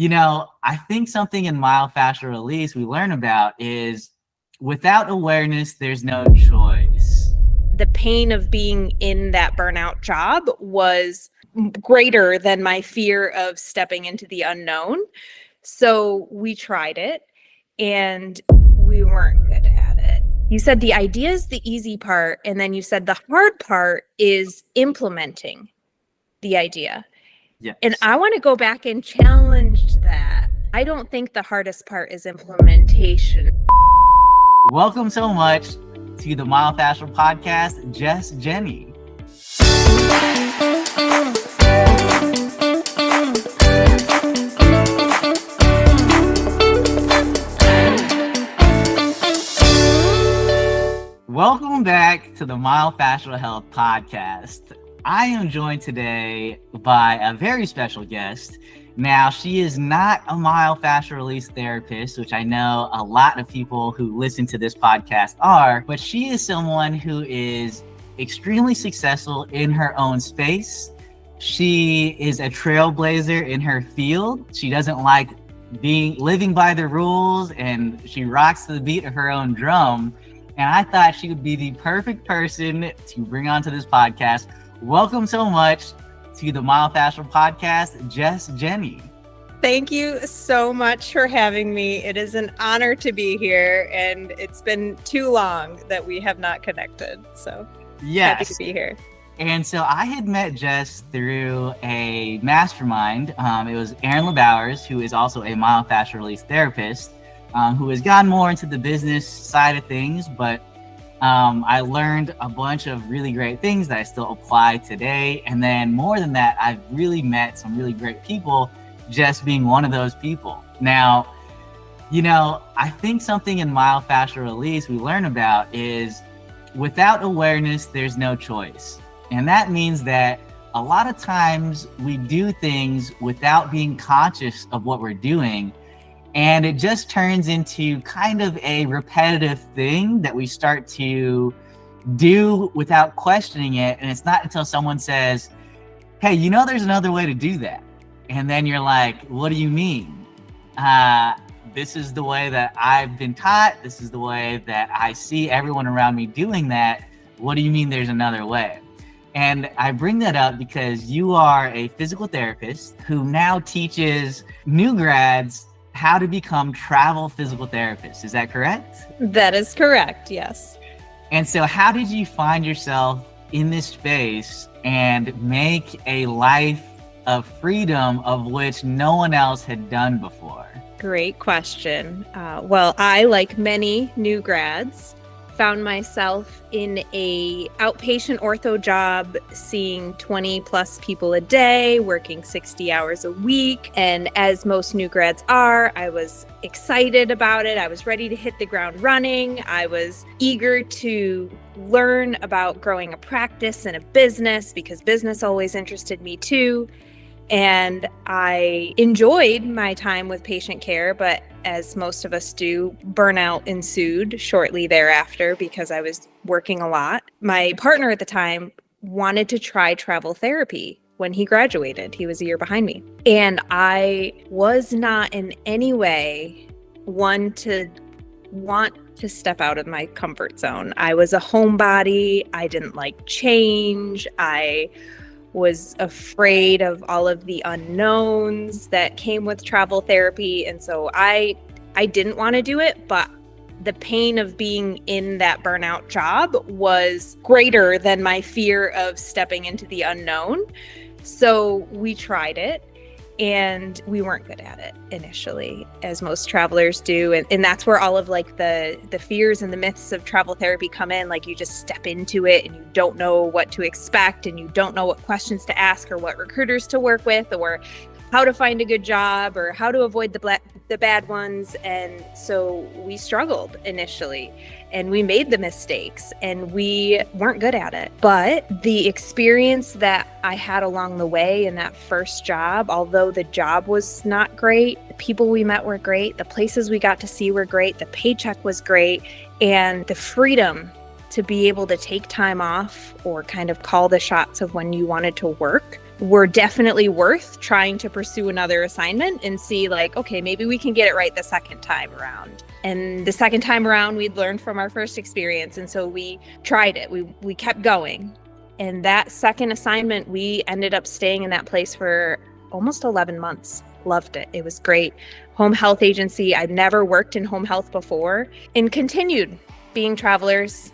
I think something in myofascial release we learn about is without awareness, there's no choice. The pain of being in that burnout job was greater than my fear of stepping into the unknown. So we tried it and we weren't good at it. You said the idea is the easy part, and then you said the hard part is implementing the idea. Yes. And I want to go back and challenge that. I don't think the hardest part is implementation. Welcome so much to the Myofascial podcast, Just Jenny. Welcome back to the Myofascial Health podcast. I am joined today by a very special guest. Now, she is not a myofascial release therapist, which I know a lot of people who listen to this podcast are, but she is someone who is extremely successful in her own space. She is a trailblazer in her field. She doesn't like living by the rules, and she rocks to the beat of her own drum. And I thought she would be the perfect person to bring onto this podcast. Welcome so much to the Myofascial podcast, Just Jenny. Thank you so much for having me. It is an honor to be here, and it's been too long that we have not connected. So yes. Happy to be here. And so I had met Jess through a mastermind. It was Aaron LeBowers, who is also a myofascial release therapist, who has gotten more into the business side of things, but I learned a bunch of really great things that I still apply today. And then more than that, I've really met some really great people, just being one of those people. Now, I think something in myofascial release we learn about is without awareness, there's no choice. And that means that a lot of times we do things without being conscious of what we're doing. And it just turns into kind of a repetitive thing that we start to do without questioning it. And it's not until someone says, hey, there's another way to do that. And then you're like, what do you mean? This is the way that I've been taught. This is the way that I see everyone around me doing that. What do you mean there's another way? And I bring that up because you are a physical therapist who now teaches new grads how to become travel physical therapists. Is that correct? That is correct, yes. And so how did you find yourself in this space and make a life of freedom of which no one else had done before? Great question. Well, I, like many new grads, found myself in a outpatient ortho job, seeing 20 plus people a day, working 60 hours a week. And as most new grads are, I was excited about it. I was ready to hit the ground running. I was eager to learn about growing a practice and a business because business always interested me too. And I enjoyed my time with patient care, but as most of us do, burnout ensued shortly thereafter because I was working a lot. My partner at the time wanted to try travel therapy when he graduated. He was a year behind me. And I was not in any way one to want to step out of my comfort zone. I was a homebody. I didn't like change. I was afraid of all of the unknowns that came with travel therapy. And so I didn't want to do it, but the pain of being in that burnout job was greater than my fear of stepping into the unknown. So we tried it and we weren't good at it initially, as most travelers do. And that's where all of like the fears and the myths of travel therapy come in. Like you just step into it and you don't know what to expect and you don't know what questions to ask or what recruiters to work with or how to find a good job or how to avoid the bad ones. And so we struggled initially and we made the mistakes and we weren't good at it. But the experience that I had along the way in that first job, although the job was not great, the people we met were great, the places we got to see were great, the paycheck was great, and the freedom to be able to take time off or kind of call the shots of when you wanted to work were definitely worth trying to pursue another assignment and see like, okay, maybe we can get it right the second time around. And the second time around, we'd learned from our first experience. And so we tried it. We kept going. And that second assignment, we ended up staying in that place for almost 11 months. Loved it. It was great. Home health agency. I'd never worked in home health before and continued being travelers.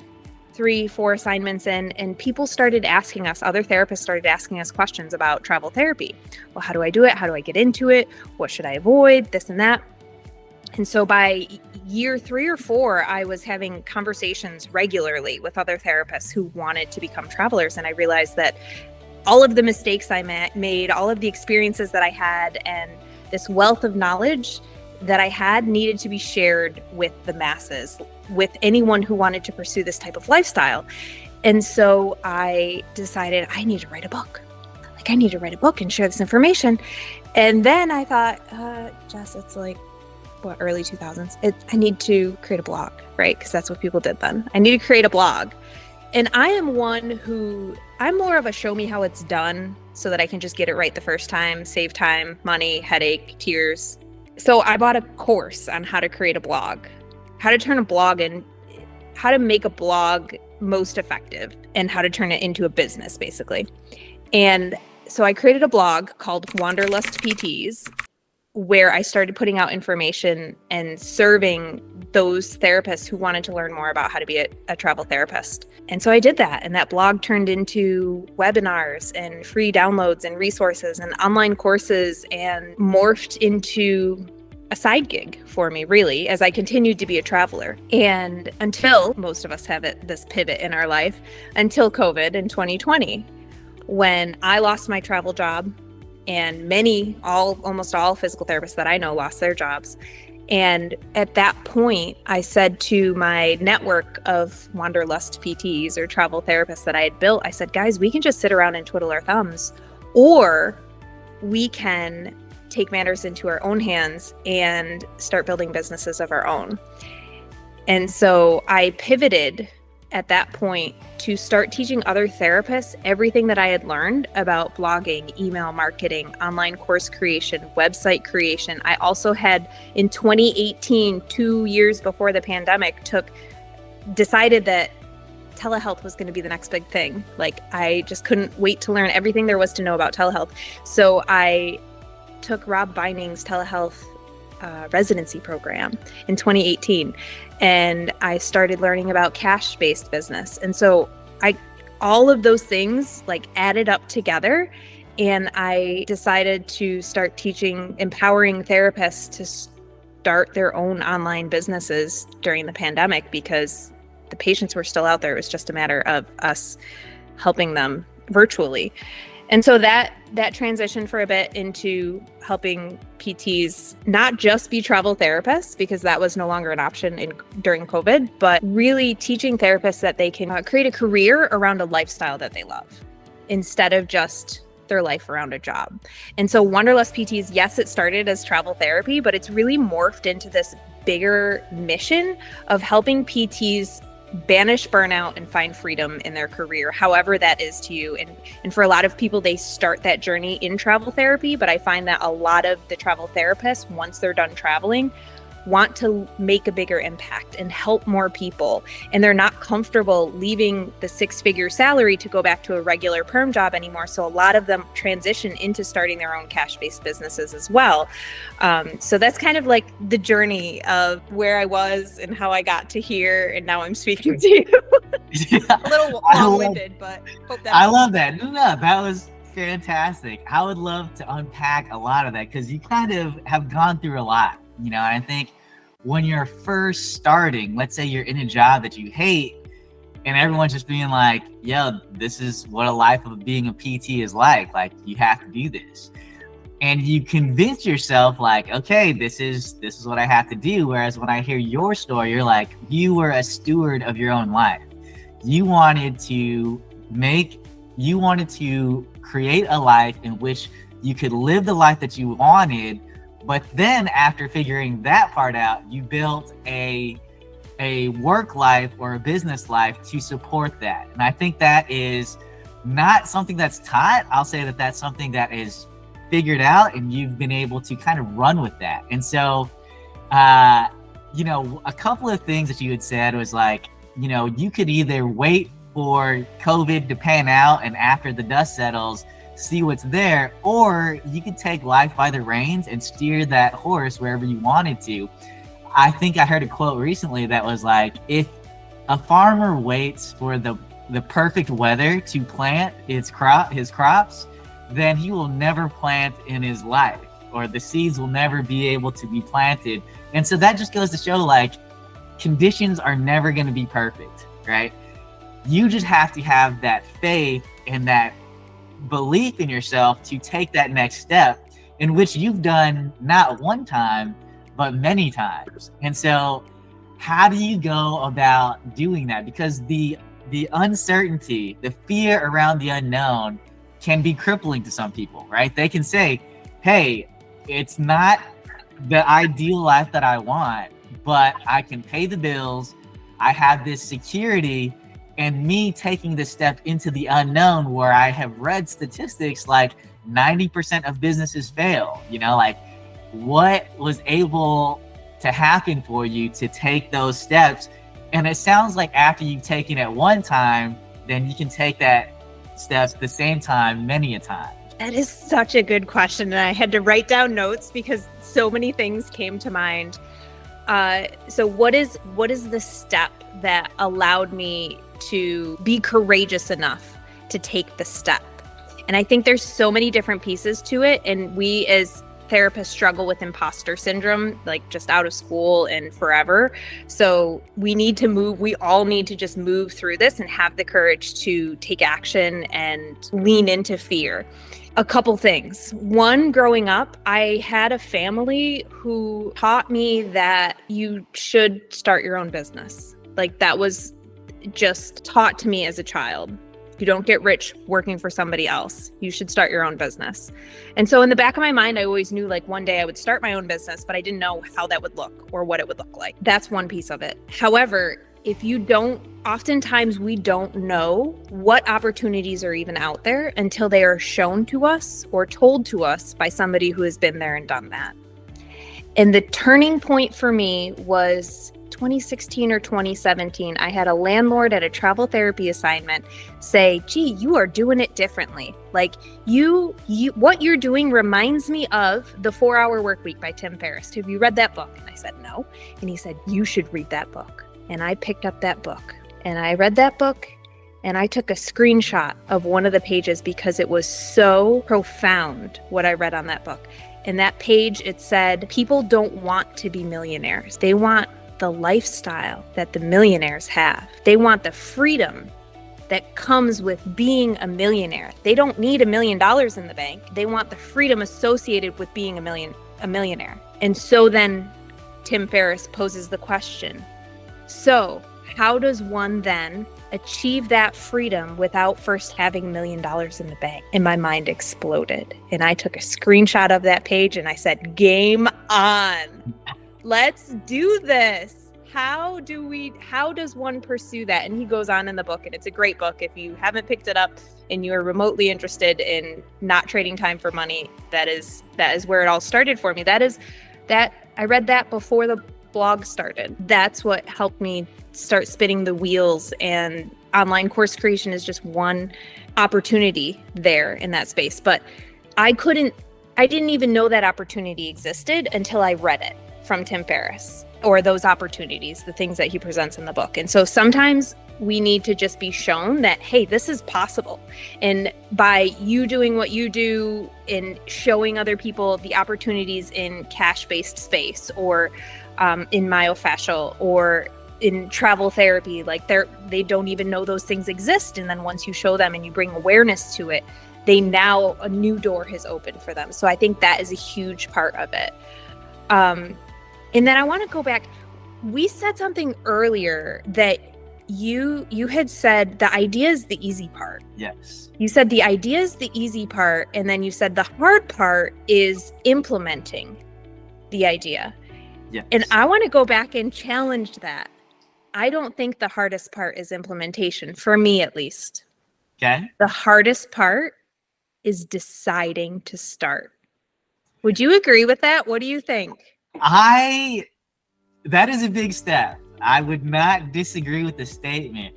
3-4 assignments in, and people started asking us, other therapists started asking us questions about travel therapy. Well, how do I do it? How do I get into it? What should I avoid? This and that. And so by year 3 or 4, I was having conversations regularly with other therapists who wanted to become travelers. And I realized that all of the mistakes I made, all of the experiences that I had, and this wealth of knowledge that I had needed to be shared with the masses, with anyone who wanted to pursue this type of lifestyle. And so I decided I need to write a book. Like, I need to write a book and share this information. And then I thought, Jess, it's like, what, early 2000s? I need to create a blog, right? Because that's what people did then. I need to create a blog. And I am one who, I'm more of a show me how it's done so that I can just get it right the first time, save time, money, headache, tears. So I bought a course on how to create a blog, how to turn a blog in, how to make a blog most effective, and how to turn it into a business, basically. And so I created a blog called WanderlustPTs, where I started putting out information and serving those therapists who wanted to learn more about how to be a travel therapist. And so I did that. And that blog turned into webinars and free downloads and resources and online courses, and morphed into a side gig for me, really, as I continued to be a traveler. And until most of us have this pivot in our life, until COVID in 2020, when I lost my travel job, and almost all physical therapists that I know lost their jobs. And at that point, I said to my network of Wanderlust PTs or travel therapists that I had built, I said, guys, we can just sit around and twiddle our thumbs, or we can take matters into our own hands and start building businesses of our own. And so I pivoted at that point to start teaching other therapists everything that I had learned about blogging, email marketing, online course creation, website creation. I also had, in 2018, 2 years before the pandemic, decided that telehealth was going to be the next big thing. Like, I just couldn't wait to learn everything there was to know about telehealth. So I took Rob Beining's telehealth residency program in 2018, and I started learning about cash-based business. And so all of those things like added up together, and I decided to start empowering therapists to start their own online businesses during the pandemic, because the patients were still out there. It was just a matter of us helping them virtually. And so that transitioned for a bit into helping PTs not just be travel therapists, because that was no longer an option during COVID, but really teaching therapists that they can create a career around a lifestyle that they love, instead of just their life around a job. And so Wanderlust PTs, yes, it started as travel therapy, but it's really morphed into this bigger mission of helping PTs banish burnout and find freedom in their career, however that is to you. And for a lot of people, they start that journey in travel therapy, but I find that a lot of the travel therapists, once they're done traveling, want to make a bigger impact and help more people. And they're not comfortable leaving the 6-figure salary to go back to a regular perm job anymore. So a lot of them transition into starting their own cash-based businesses as well. So that's kind of like the journey of where I was and how I got to here. And now I'm speaking to you. A little long-winded, but hope that I love that. No, that was fantastic. I would love to unpack a lot of that, because you kind of have gone through a lot, and I think when you're first starting, let's say you're in a job that you hate, and everyone's just being like, yo, this is what a life of being a PT is like you have to do this. And you convince yourself like, okay, this is what I have to do. Whereas when I hear your story, you're like, you were a steward of your own life. You wanted to create a life in which you could live the life that you wanted. But then after figuring that part out, you built a work life or a business life to support that. And I think that is not something that's taught. I'll say that that's something that is figured out, and you've been able to kind of run with that. And so, you know, a couple of things that you had said was like, you know, you could either wait for COVID to pan out and after the dust settles, see what's there, or you could take life by the reins and steer that horse wherever you wanted to. I think I heard a quote recently that was like, if a farmer waits for the perfect weather to plant his crops, then he will never plant in his life, or the seeds will never be able to be planted. And so that just goes to show, like, conditions are never going to be perfect, right? You just have to have that faith and that belief in yourself to take that next step, in which you've done not one time, but many times. And so how do you go about doing that? Because the uncertainty, the fear around the unknown can be crippling to some people, right? They can say, hey, it's not the ideal life that I want, but I can pay the bills, I have this security. And me taking this step into the unknown, where I have read statistics like 90% of businesses fail, you know, like, what was able to happen for you to take those steps? And it sounds like after you've taken it one time, then you can take that step the same time many a time. That is such a good question. And I had to write down notes because so many things came to mind. So what is the step that allowed me to be courageous enough to take the step? And I think there's so many different pieces to it. And we as therapists struggle with imposter syndrome, like just out of school and forever. So we all need to just move through this and have the courage to take action and lean into fear. A couple things. One, growing up, I had a family who taught me that you should start your own business. Like, that was just taught to me as a child. You don't get rich working for somebody else. You should start your own business. And so in the back of my mind, I always knew, like, one day I would start my own business, but I didn't know how that would look or what it would look like. That's one piece of it. However, oftentimes we don't know what opportunities are even out there until they are shown to us or told to us by somebody who has been there and done that. And the turning point for me was 2016 or 2017. I had a landlord at a travel therapy assignment say, gee, you are doing it differently. Like, what you're doing reminds me of The 4-Hour Workweek by Tim Ferriss. Have you read that book? And I said, no. And he said, you should read that book. And I picked up that book and I read that book, and I took a screenshot of one of the pages because it was so profound what I read on that book. In that page, it said, people don't want to be millionaires. They want the lifestyle that the millionaires have. They want the freedom that comes with being a millionaire. They don't need $1 million in the bank. They want the freedom associated with being a millionaire. And so then Tim Ferriss poses the question, so how does one then achieve that freedom without first having $1 million in the bank? And my mind exploded. And I took a screenshot of that page and I said, game on. Let's do this. How does one pursue that? And he goes on in the book, and it's a great book. If you haven't picked it up and you are remotely interested in not trading time for money, that is where it all started for me. I read that before the blog started. That's what helped me start spinning the wheels, and online course creation is just one opportunity there in that space. But I didn't even know that opportunity existed until I read it from Tim Ferriss, or those opportunities, the things that he presents in the book. And so sometimes we need to just be shown that, hey, this is possible. And by you doing what you do and showing other people the opportunities in cash-based space, or in myofascial, or in travel therapy, like they don't even know those things exist. And then once you show them and you bring awareness to it, a new door has opened for them. So I think that is a huge part of it. And then I want to go back. We said something earlier that you had said the idea is the easy part. Yes. You said the idea is the easy part, and then you said the hard part is implementing the idea. Yes. And I want to go back and challenge that. I don't think the hardest part is implementation, for me at least. Okay. The hardest part is deciding to start. Would you agree with that? What do you think? That is a big step. I would not disagree with the statement,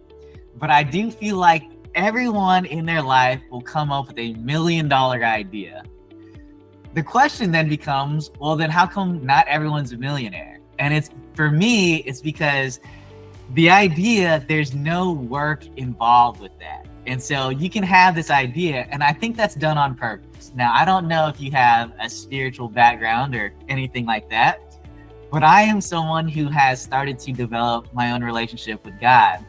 but I do feel like everyone in their life will come up with $1 million idea. The question then becomes, well, then how come not everyone's a millionaire? And for me, it's because the idea, there's no work involved with that. And so you can have this idea, and I think that's done on purpose. Now, I don't know if you have a spiritual background or anything like that, but I am someone who has started to develop my own relationship with God.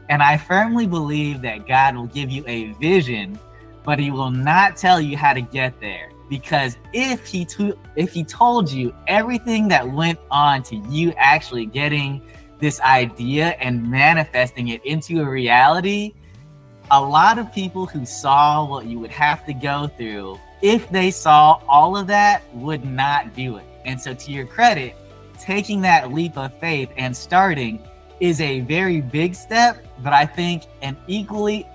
And I firmly believe that God will give you a vision, but he will not tell you how to get there. Because if he told you everything that went on to you actually getting this idea and manifesting it into a reality, a lot of people who saw what you would have to go through, if they saw all of that, would not do it. And so to your credit, taking that leap of faith and starting is a very big step, but I think an equally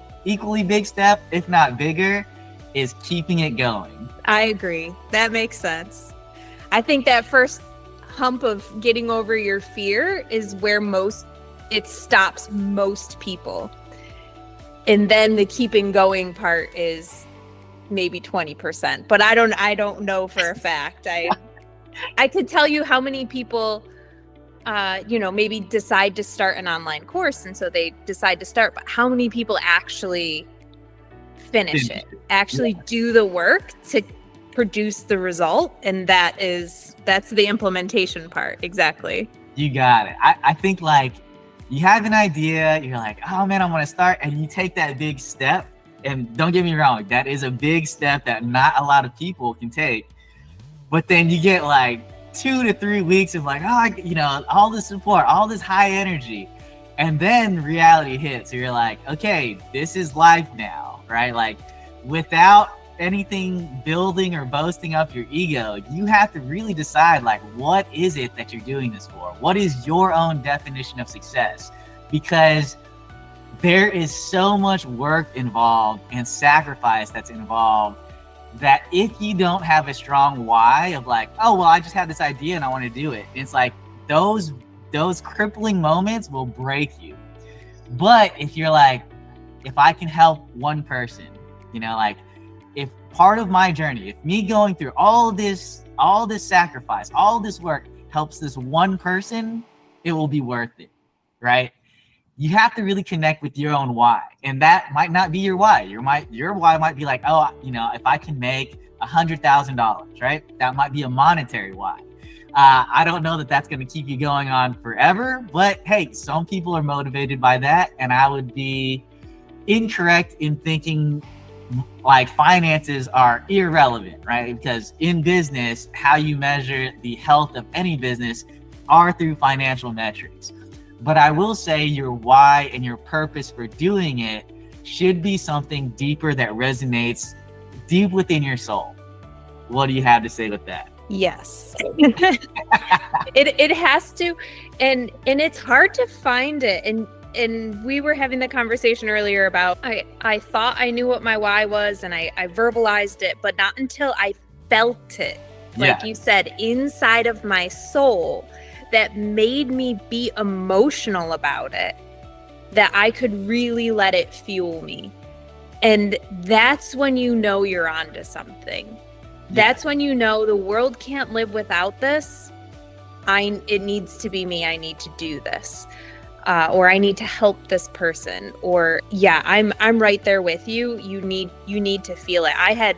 big step, if not bigger, is keeping it going. I agree. That makes sense. I think that first hump of getting over your fear is where it stops most people. And then the keeping going part is maybe 20%, but I don't know for a fact. I could tell you how many people, maybe decide to start an online course, and so they decide to start, but how many people actually finish it, actually do the work to produce the result? And that's the implementation part. Exactly. You got it. I think like you have an idea, you're like, oh man, I want to start, and you take that big step. And don't get me wrong, that is a big step that not a lot of people can take. But then you get like 2 to 3 weeks of like, all this support, all this high energy. And then reality hits. So you're like, okay, this is life now, right? Like without anything building or boasting up your ego, you have to really decide like, what is it that you're doing this for? What is your own definition of success? Because there is so much work involved and sacrifice that's involved that if you don't have a strong why of like, oh, well, I just had this idea and I want to do it. It's like those crippling moments will break you. But if you're like, if I can help one person, like if part of my journey, if me going through all this sacrifice, all this work helps this one person, it will be worth it, right? You have to really connect with your own why. And that might not be your why. Your why might be like, oh, if I can make $100,000, right? That might be a monetary why. I don't know that that's going to keep you going on forever, but hey, some people are motivated by that. And I would be incorrect in thinking like finances are irrelevant, right? Because in business, how you measure the health of any business are through financial metrics. But I will say your why and your purpose for doing it should be something deeper that resonates deep within your soul. What do you have to say with that? Yes. It has to, and it's hard to find it. And we were having the conversation earlier about I thought I knew what my why was, and I verbalized it, but not until I felt it, like you said, inside of my soul, that made me be emotional about it, that I could really let it fuel me. And that's when you know you're onto something. That's when you know the world can't live without this. It needs to be me. I need to do this. Or I need to help this person. Or I'm right there with you. You need to feel it. I had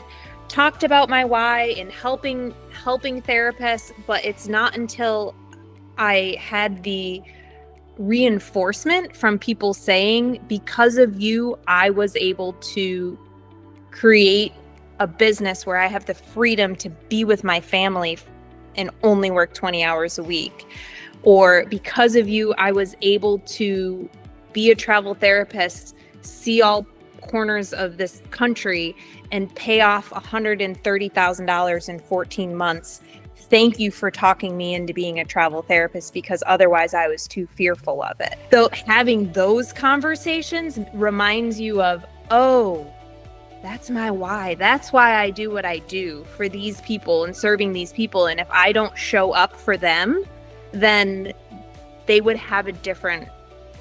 talked about my why in helping therapists, but it's not until I had the reinforcement from people saying, because of you, I was able to create a business where I have the freedom to be with my family and only work 20 hours a week. Or because of you, I was able to be a travel therapist, see all corners of this country, and pay off $130,000 in 14 months. Thank you for talking me into being a travel therapist, because otherwise I was too fearful of it. So having those conversations reminds you of, oh, that's my why. That's why I do what I do, for these people and serving these people. And if I don't show up for them, then they would have a different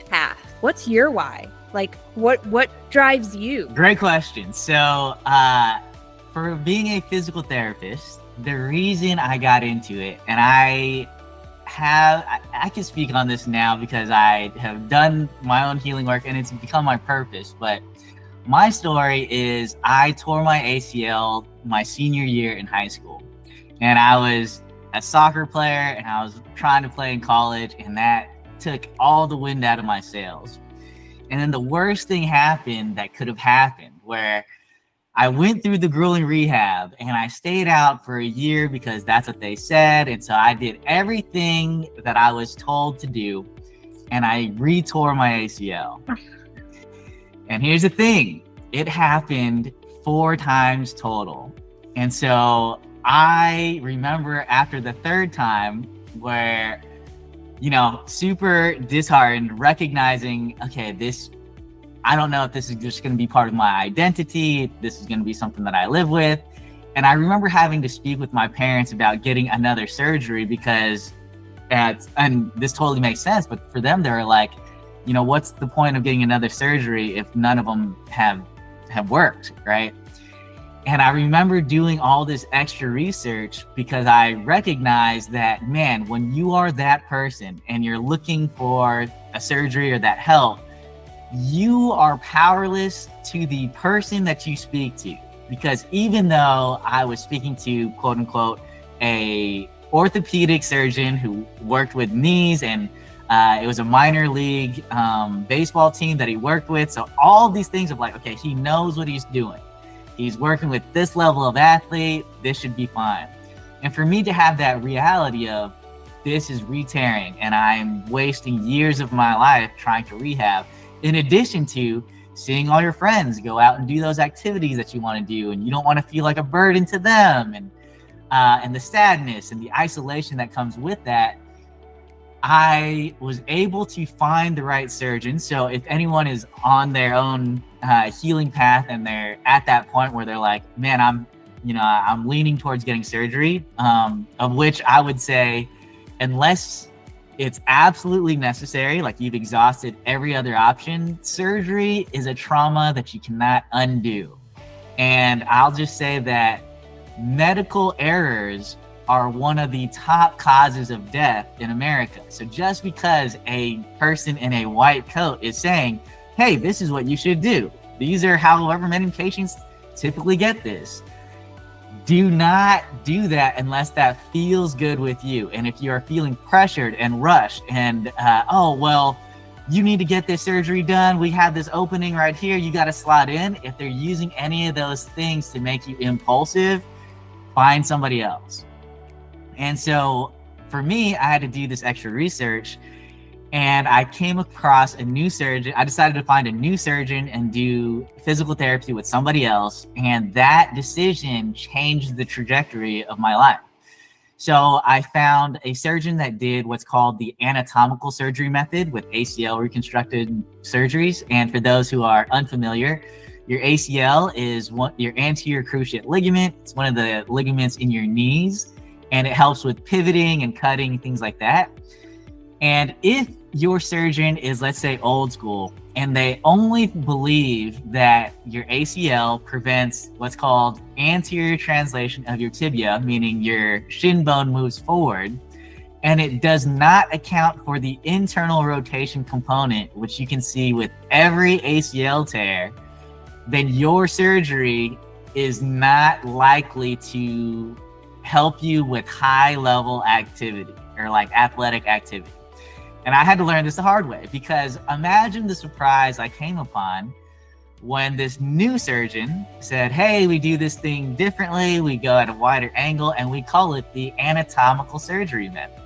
path. What's your why? Like, what drives you? Great question. So, for being a physical therapist, the reason I got into it, and I can speak on this now because I have done my own healing work and it's become my purpose. But my story is I tore my ACL my senior year in high school, and I was a soccer player and I was trying to play in college, and that took all the wind out of my sails. And then the worst thing happened that could have happened, where I went through the grueling rehab and I stayed out for a year because that's what they said. And so I did everything that I was told to do, and I re-tore my ACL. And here's the thing, it happened 4 times total. And so I remember after the 3rd time where, super disheartened, recognizing, okay, I don't know if this is just going to be part of my identity. This is going to be something that I live with. And I remember having to speak with my parents about getting another surgery because, and this totally makes sense, but for them, they were like, what's the point of getting another surgery if none of them have worked, right? And I remember doing all this extra research because I recognized that, man, when you are that person and you're looking for a surgery or that help, you are powerless to the person that you speak to. Because even though I was speaking to, quote unquote, a orthopedic surgeon who worked with knees, and it was a minor league baseball team that he worked with. So all these things of like, okay, he knows what he's doing. He's working with this level of athlete, this should be fine. And for me to have that reality of this is re-tearing and I'm wasting years of my life trying to rehab, in addition to seeing all your friends go out and do those activities that you want to do, and you don't want to feel like a burden to them, and the sadness and the isolation that comes with that, I was able to find the right surgeon. So if anyone is on their own healing path and they're at that point where they're like, man, I'm leaning towards getting surgery, of which I would say, unless it's absolutely necessary, like you've exhausted every other option, surgery is a trauma that you cannot undo. And I'll just say that medical errors are one of the top causes of death in America. So just because a person in a white coat is saying, hey, this is what you should do, these are however many patients typically get this, do not do that unless that feels good with you. And if you are feeling pressured and rushed and, you need to get this surgery done, we have this opening right here, you got to slot in. If they're using any of those things to make you impulsive, find somebody else. And so for me, I had to do this extra research, and I came across a new surgeon. I decided to find a new surgeon and do physical therapy with somebody else. And that decision changed the trajectory of my life. So I found a surgeon that did what's called the anatomical surgery method with ACL reconstructed surgeries. And for those who are unfamiliar, your ACL is your anterior cruciate ligament. It's one of the ligaments in your knees, and it helps with pivoting and cutting, things like that. And if your surgeon is, let's say, old school, and they only believe that your ACL prevents what's called anterior translation of your tibia, meaning your shin bone moves forward, and it does not account for the internal rotation component, which you can see with every ACL tear, then your surgery is not likely to help you with high level activity or like athletic activity. And I had to learn this the hard way, because imagine the surprise I came upon when this new surgeon said, hey, we do this thing differently. We go at a wider angle and we call it the anatomical surgery method.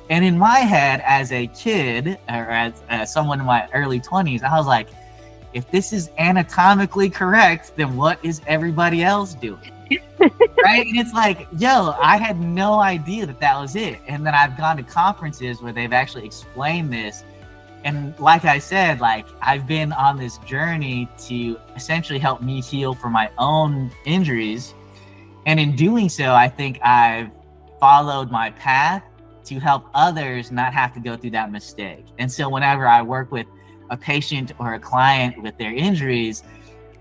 And in my head as a kid, or as someone in my early 20s, I was like, if this is anatomically correct, then what is everybody else doing? Right? And it's like, yo, I had no idea that was it. And then I've gone to conferences where they've actually explained this And like I said, like I've been on this journey to essentially help me heal from my own injuries. And in doing so, I think I've followed my path to help others not have to go through that mistake. And so whenever I work with a patient or a client with their injuries,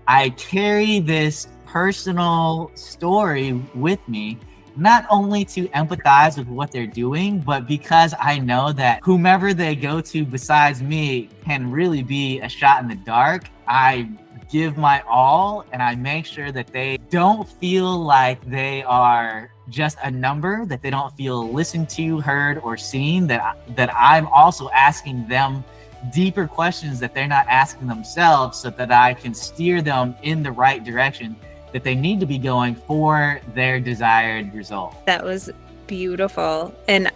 I carry this personal story with me, not only to empathize with what they're doing, but because I know that whomever they go to besides me can really be a shot in the dark. I give my all, and I make sure that they don't feel like they are just a number, that they don't feel listened to, heard, or seen, that I'm also asking them deeper questions that they're not asking themselves, so that I can steer them in the right direction that they need to be going for their desired result. That was beautiful. And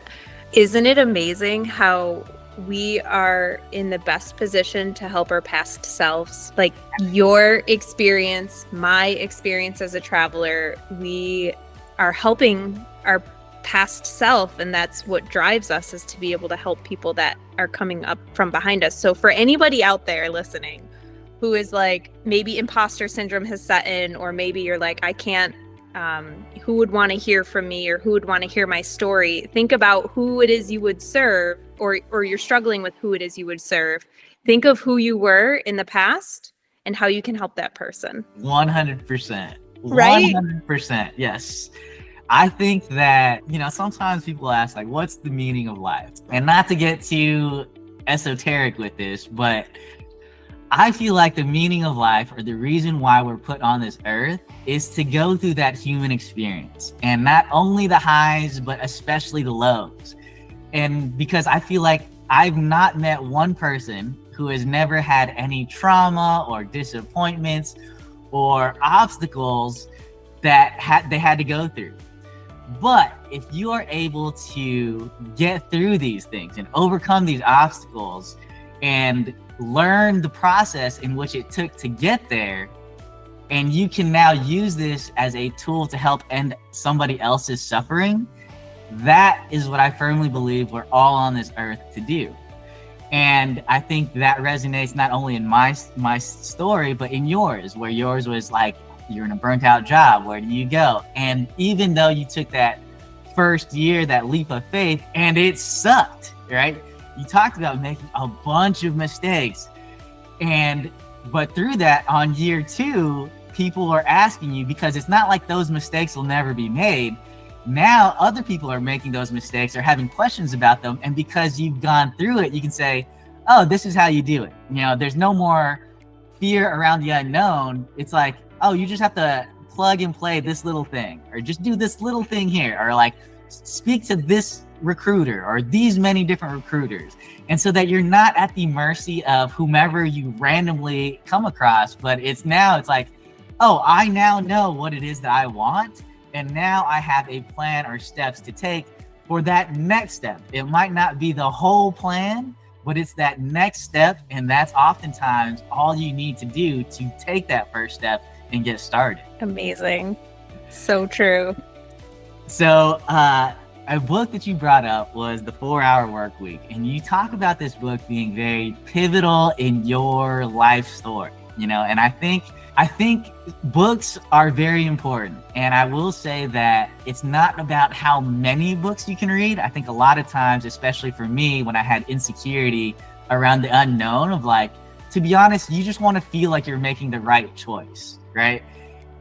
isn't it amazing how we are in the best position to help our past selves? Like your experience, my experience as a traveler, we are helping our past self, and that's what drives us, is to be able to help people that are coming up from behind us. So for anybody out there listening who is like, maybe imposter syndrome has set in, or maybe you're like, I can't, who would want to hear from me, or who would want to hear my story? Think about who it is you would serve, or you're struggling with who it is you would serve. Think of who you were in the past and how you can help that person. 100%. Right? 100%. Yes. I think that, sometimes people ask, like, what's the meaning of life? And not to get too esoteric with this, but I feel like the meaning of life, or the reason why we're put on this earth, is to go through that human experience, and not only the highs, but especially the lows. And because I feel like I've not met one person who has never had any trauma or disappointments or obstacles that they had to go through. But if you are able to get through these things and overcome these obstacles and learn the process in which it took to get there, and you can now use this as a tool to help end somebody else's suffering, that is what I firmly believe we're all on this earth to do. And I think that resonates not only in my story, but in yours, where yours was like, you're in a burnt out job, where do you go? And even though you took that first year, that leap of faith, and it sucked, right? You talked about making a bunch of mistakes. But through that, on year 2, people are asking you, because it's not like those mistakes will never be made. Now other people are making those mistakes or having questions about them. And because you've gone through it, you can say, oh, this is how you do it. There's no more fear around the unknown. It's like, oh, you just have to plug and play this little thing, or just do this little thing here, or like speak to this recruiter or these many different recruiters. And so that you're not at the mercy of whomever you randomly come across, but it's like, oh, I now know what it is that I want. And now I have a plan or steps to take for that next step. It might not be the whole plan, but it's that next step. And that's oftentimes all you need to do to take that first step and get started. Amazing. So true. So a book that you brought up was The 4-Hour Workweek. And you talk about this book being very pivotal in your life story, and I think books are very important. And I will say that it's not about how many books you can read. I think a lot of times, especially for me, when I had insecurity around the unknown of like, to be honest, you just want to feel like you're making the right choice, right?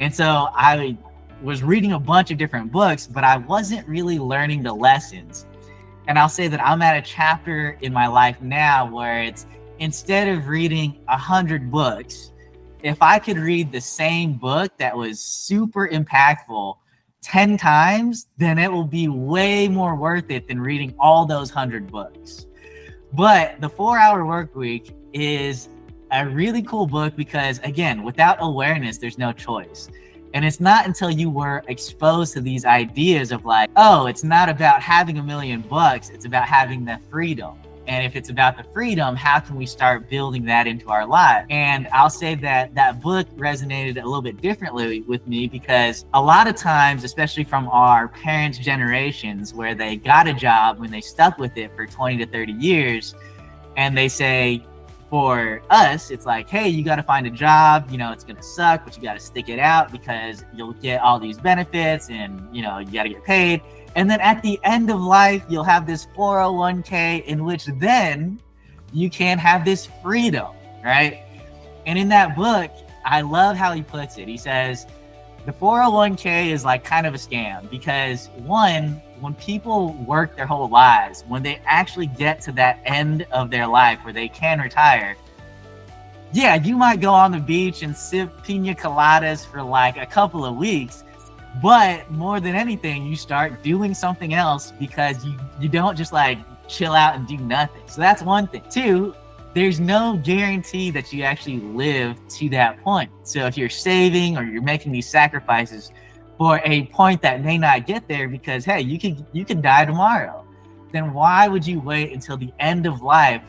And so I was reading a bunch of different books, but I wasn't really learning the lessons. And I'll say that I'm at a chapter in my life now where it's, instead of reading 100 books, if I could read the same book that was super impactful 10 times, then it will be way more worth it than reading all those 100 books. But The 4-Hour Workweek is a really cool book because, again, without awareness, there's no choice. And it's not until you were exposed to these ideas of like, oh, it's not about having $1 million, it's about having the freedom. And if it's about the freedom, how can we start building that into our life? And I'll say that that book resonated a little bit differently with me because a lot of times, especially from our parents' generations, where they got a job when they stuck with it for 20 to 30 years, And they say, for us, it's like, hey, you got to find a job, it's going to suck, but you got to stick it out because you'll get all these benefits and, you got to get paid. And then at the end of life, you'll have this 401k in which then you can have this freedom, right? And in that book, I love how he puts it. He says, the 401k is like kind of a scam because one, when people work their whole lives, when they actually get to that end of their life where they can retire, yeah, you might go on the beach and sip pina coladas for like a couple of weeks, but more than anything, you start doing something else because you don't just like chill out and do nothing. So that's one thing. Two, there's no guarantee that you actually live to that point. So if you're saving or you're making these sacrifices for a point that may not get there because, hey, you can die tomorrow, then why would you wait until the end of life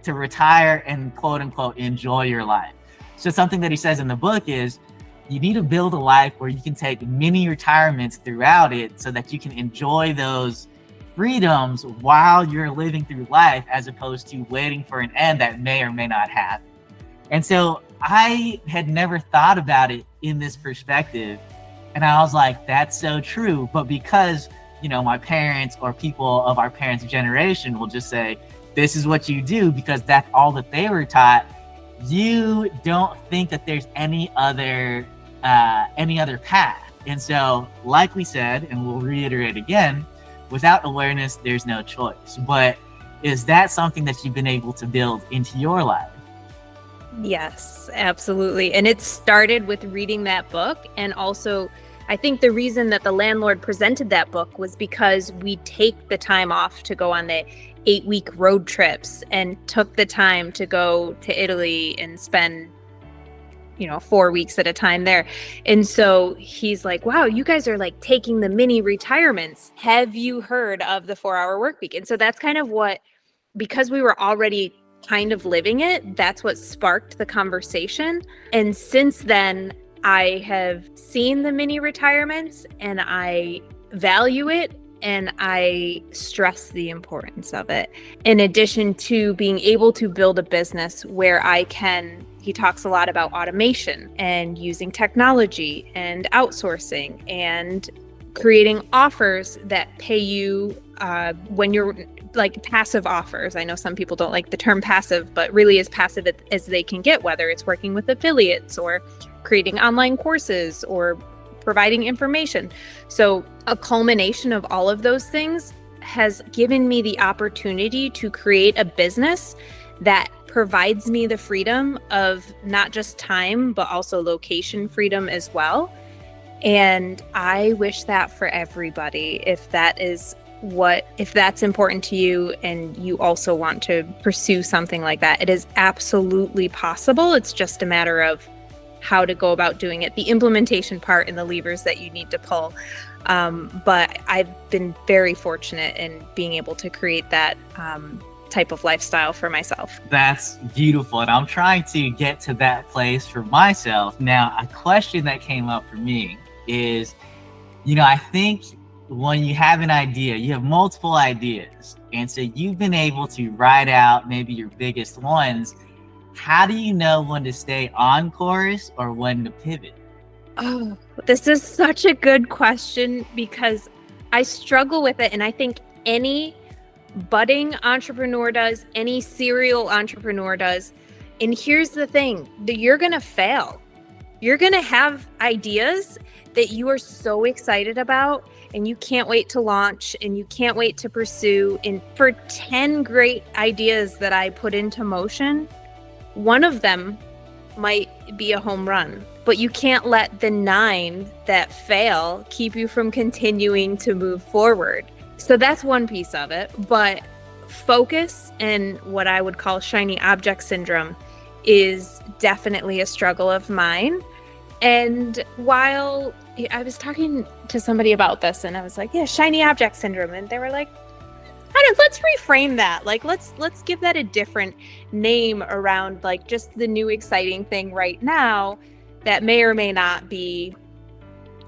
to retire and quote unquote enjoy your life? So something that he says in the book is you need to build a life where you can take mini retirements throughout it so that you can enjoy those freedoms while you're living through life, as opposed to waiting for an end that may or may not happen. And so I had never thought about it in this perspective. And I was like, that's so true. But because, my parents or people of our parents' generation will just say, this is what you do because that's all that they were taught. You don't think that there's any other path. And so, like we said, and we'll reiterate again, without awareness, there's no choice. But is that something that you've been able to build into your life? Yes, absolutely. And it started with reading that book. And also, I think the reason that the landlord presented that book was because we take the time off to go on the 8-week road trips and took the time to go to Italy and spend 4 weeks at a time there. And so he's like, wow, you guys are like taking the mini retirements. Have you heard of the 4-hour work week? And so that's kind of what, because we were already kind of living it, that's what sparked the conversation. And since then, I have seen the mini retirements and I value it and I stress the importance of it. In addition to being able to build a business where he talks a lot about automation and using technology and outsourcing and creating offers that pay you when you're like passive offers. I know some people don't like the term passive, but really as passive as they can get, whether it's working with affiliates or creating online courses or providing information. So a culmination of all of those things has given me the opportunity to create a business that provides me the freedom of not just time, but also location freedom as well. And I wish that for everybody, if that's important to you and you also want to pursue something like that, it is absolutely possible. It's just a matter of how to go about doing it, the implementation part and the levers that you need to pull. But I've been very fortunate in being able to create that type of lifestyle for myself. That's beautiful. And I'm trying to get to that place for myself. Now, a question that came up for me is, I think when you have an idea, you have multiple ideas. And so you've been able to write out maybe your biggest ones. How do you know when to stay on course or when to pivot? Oh, this is such a good question because I struggle with it. And I think any budding entrepreneur does, any serial entrepreneur does. And here's the thing, that you're going to fail. You're going to have ideas that you are so excited about and you can't wait to launch and you can't wait to pursue. And for 10 great ideas that I put into motion, one of them might be a home run, but you can't let the 9 that fail keep you from continuing to move forward. So that's one piece of it. But focus and what I would call shiny object syndrome is definitely a struggle of mine. And while I was talking to somebody about this and I was like, yeah, shiny object syndrome. And they were like, let's reframe that. Like, let's give that a different name around like just the new exciting thing right now that may or may not be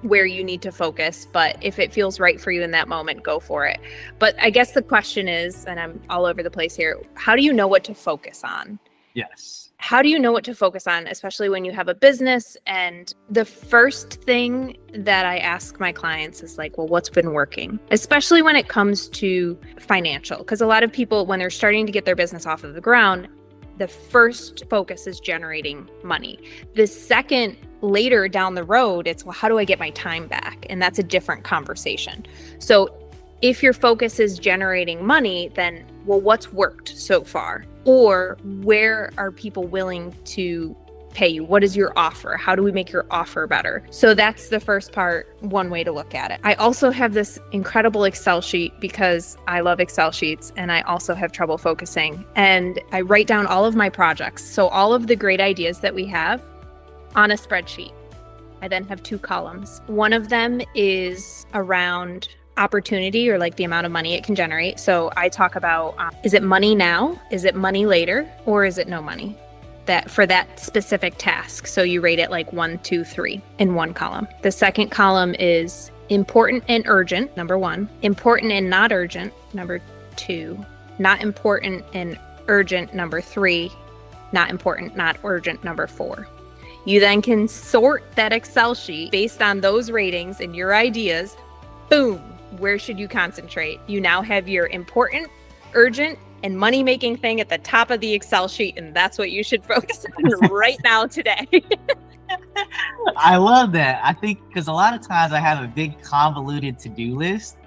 where you need to focus, but if it feels right for you in that moment, go for it. But I guess the question is, and I'm all over the place here, how do you know what to focus on? Yes. How do you know what to focus on, especially when you have a business? And the first thing that I ask my clients is like, well, what's been working? Especially when it comes to financial, because a lot of people, when they're starting to get their business off of the ground, the first focus is generating money. The second, later down the road, it's, well, how do I get my time back? And that's a different conversation. So if your focus is generating money, then, well, what's worked so far? Or where are people willing to pay you? What is your offer? How do we make your offer better? So that's the first part, one way to look at it. I also have this incredible Excel sheet because I love Excel sheets and I also have trouble focusing. And I write down all of my projects. So all of the great ideas that we have on a spreadsheet. I then have 2 columns. One of them is around opportunity, or like the amount of money it can generate. So I talk about, is it money now? Is it money later? Or is it no money? That for that specific task. So you rate it like 1, 2, 3 in one column. The second column is important and urgent, number 1. Important and not urgent, number 2. Not important and urgent, number 3. Not important, not urgent, number 4. You then can sort that Excel sheet based on those ratings and your ideas. Boom. Where should you concentrate? You now have your important, urgent, and money-making thing at the top of the Excel sheet, and that's what you should focus on right now today. I love that. I think because a lot of times I have a big convoluted to-do list,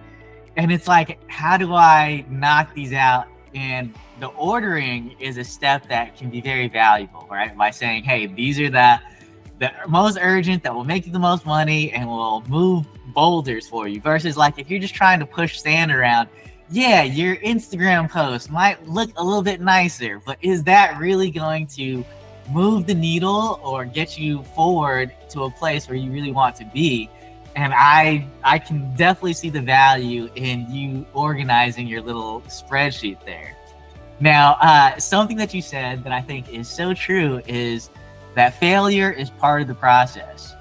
and it's like, how do I knock these out? And the ordering is a step that can be very valuable, right? By saying, hey, these are the most urgent that will make you the most money and will move boulders for you, versus like if you're just trying to push sand around, yeah, your Instagram post might look a little bit nicer, but is that really going to move the needle or get you forward to a place where you really want to be? And I can definitely see the value in you organizing your little spreadsheet there. Now, something that you said that I think is so true is that failure is part of the process.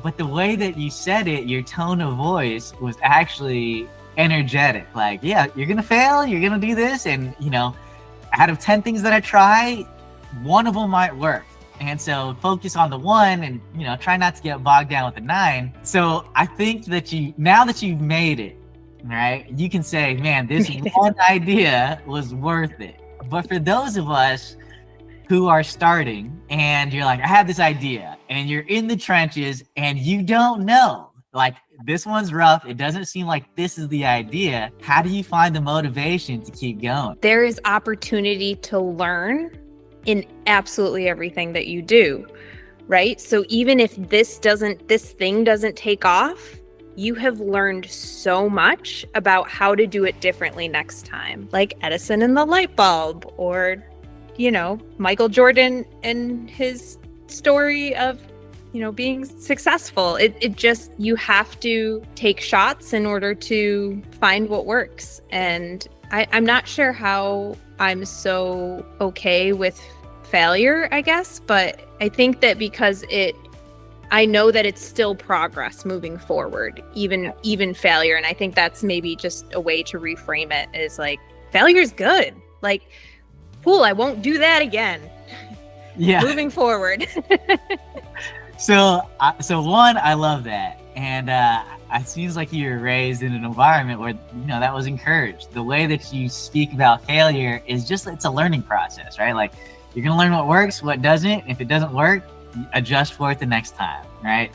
But the way that you said it, your tone of voice was actually energetic. Like, yeah, you're gonna fail, you're gonna do this, and out of 10 things that I try, one of them might work. And so focus on the one and try not to get bogged down with the 9. So I think that now that you've made it, right, you can say, man, this one idea was worth it. But for those of us who are starting and you're like, I have this idea, and you're in the trenches and you don't know, like, this one's rough, it doesn't seem like this is the idea, how do you find the motivation to keep going? There is opportunity to learn in absolutely everything that you do, right? So even if this thing doesn't take off, you have learned so much about how to do it differently next time, like Edison and the light bulb, or Michael Jordan and his story of being successful. It just, you have to take shots in order to find what works. And I'm not sure how I'm so okay with failure, I guess, but I think that because I know that it's still progress moving forward, even failure. And I think that's maybe just a way to reframe it, is like, failure's good. Like, cool, I won't do that again. Yeah. Moving forward. So one, I love that. And it seems like you were raised in an environment where, that was encouraged. The way that you speak about failure is just, it's a learning process, right? Like, you're going to learn what works, what doesn't. If it doesn't work, adjust for it the next time, right?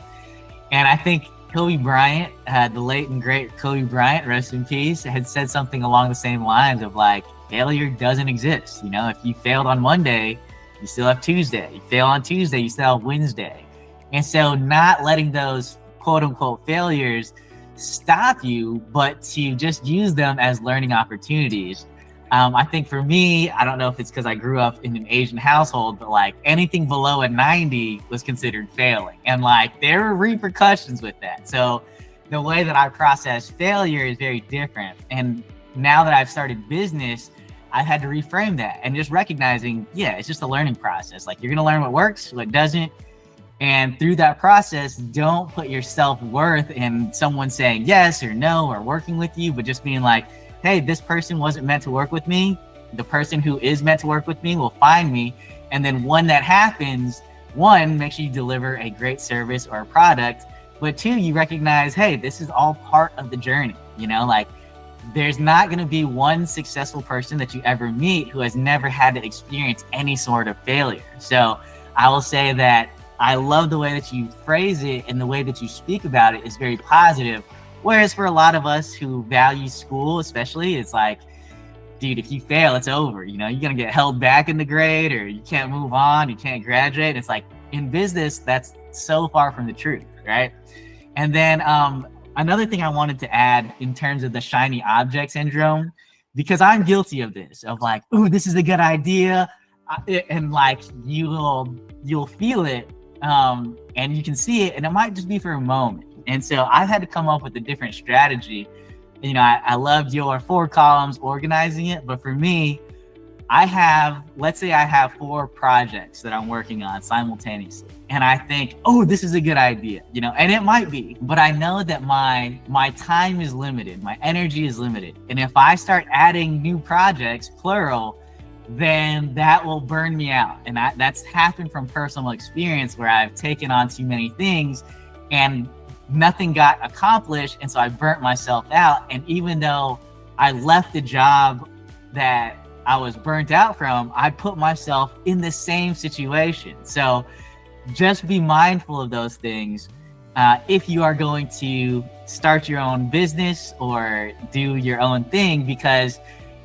And I think Kobe Bryant, the late and great Kobe Bryant, rest in peace, had said something along the same lines of like, failure doesn't exist. If you failed on Monday, you still have Tuesday. You fail on Tuesday, you still have Wednesday. And so not letting those quote unquote failures stop you, but to just use them as learning opportunities. I think for me, I don't know if it's because I grew up in an Asian household, but like anything below a 90 was considered failing. And like there were repercussions with that. So the way that I process failure is very different. And now that I've started business, I had to reframe that and just recognizing, yeah, it's just a learning process. Like, you're going to learn what works, what doesn't. And through that process, don't put your self-worth in someone saying yes or no or working with you, but just being like, hey, this person wasn't meant to work with me. The person who is meant to work with me will find me. And then when that happens, one, make sure you deliver a great service or a product, but two, you recognize, hey, this is all part of the journey. You know, like there's not going to be one successful person that you ever meet who has never had to experience any sort of failure. So I will say that I love the way that you phrase it, and the way that you speak about it is very positive. Whereas for a lot of us who value school, especially, it's like, dude, if you fail, it's over. You know, you're going to get held back in the grade, or you can't move on, you can't graduate. It's like in business, that's so far from the truth, right? And then another thing I wanted to add in terms of the shiny object syndrome, because I'm guilty of this, of like, ooh, this is a good idea. And like you'll feel it, and you can see it, and it might just be for a moment. And so I've had to come up with a different strategy. You know, I loved your 4 columns organizing it, but for me, let's say I have 4 projects that I'm working on simultaneously. And I think, oh, this is a good idea, you know, and it might be, but I know that my time is limited, my energy is limited. And if I start adding new projects, plural, then that will burn me out. And that's happened from personal experience, where I've taken on too many things and nothing got accomplished. And so I burnt myself out. And even though I left the job that I was burnt out from, I put myself in the same situation. So just be mindful of those things if you are going to start your own business or do your own thing, because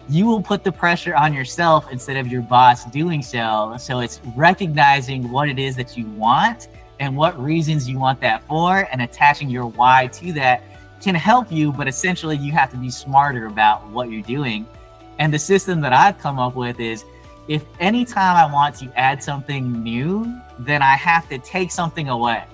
you will put the pressure on yourself instead of your boss doing so. So it's recognizing what it is that you want and what reasons you want that for, and attaching your why to that can help you, but essentially you have to be smarter about what you're doing. And the system that I've come up with is, if anytime I want to add something new, then I have to take something away.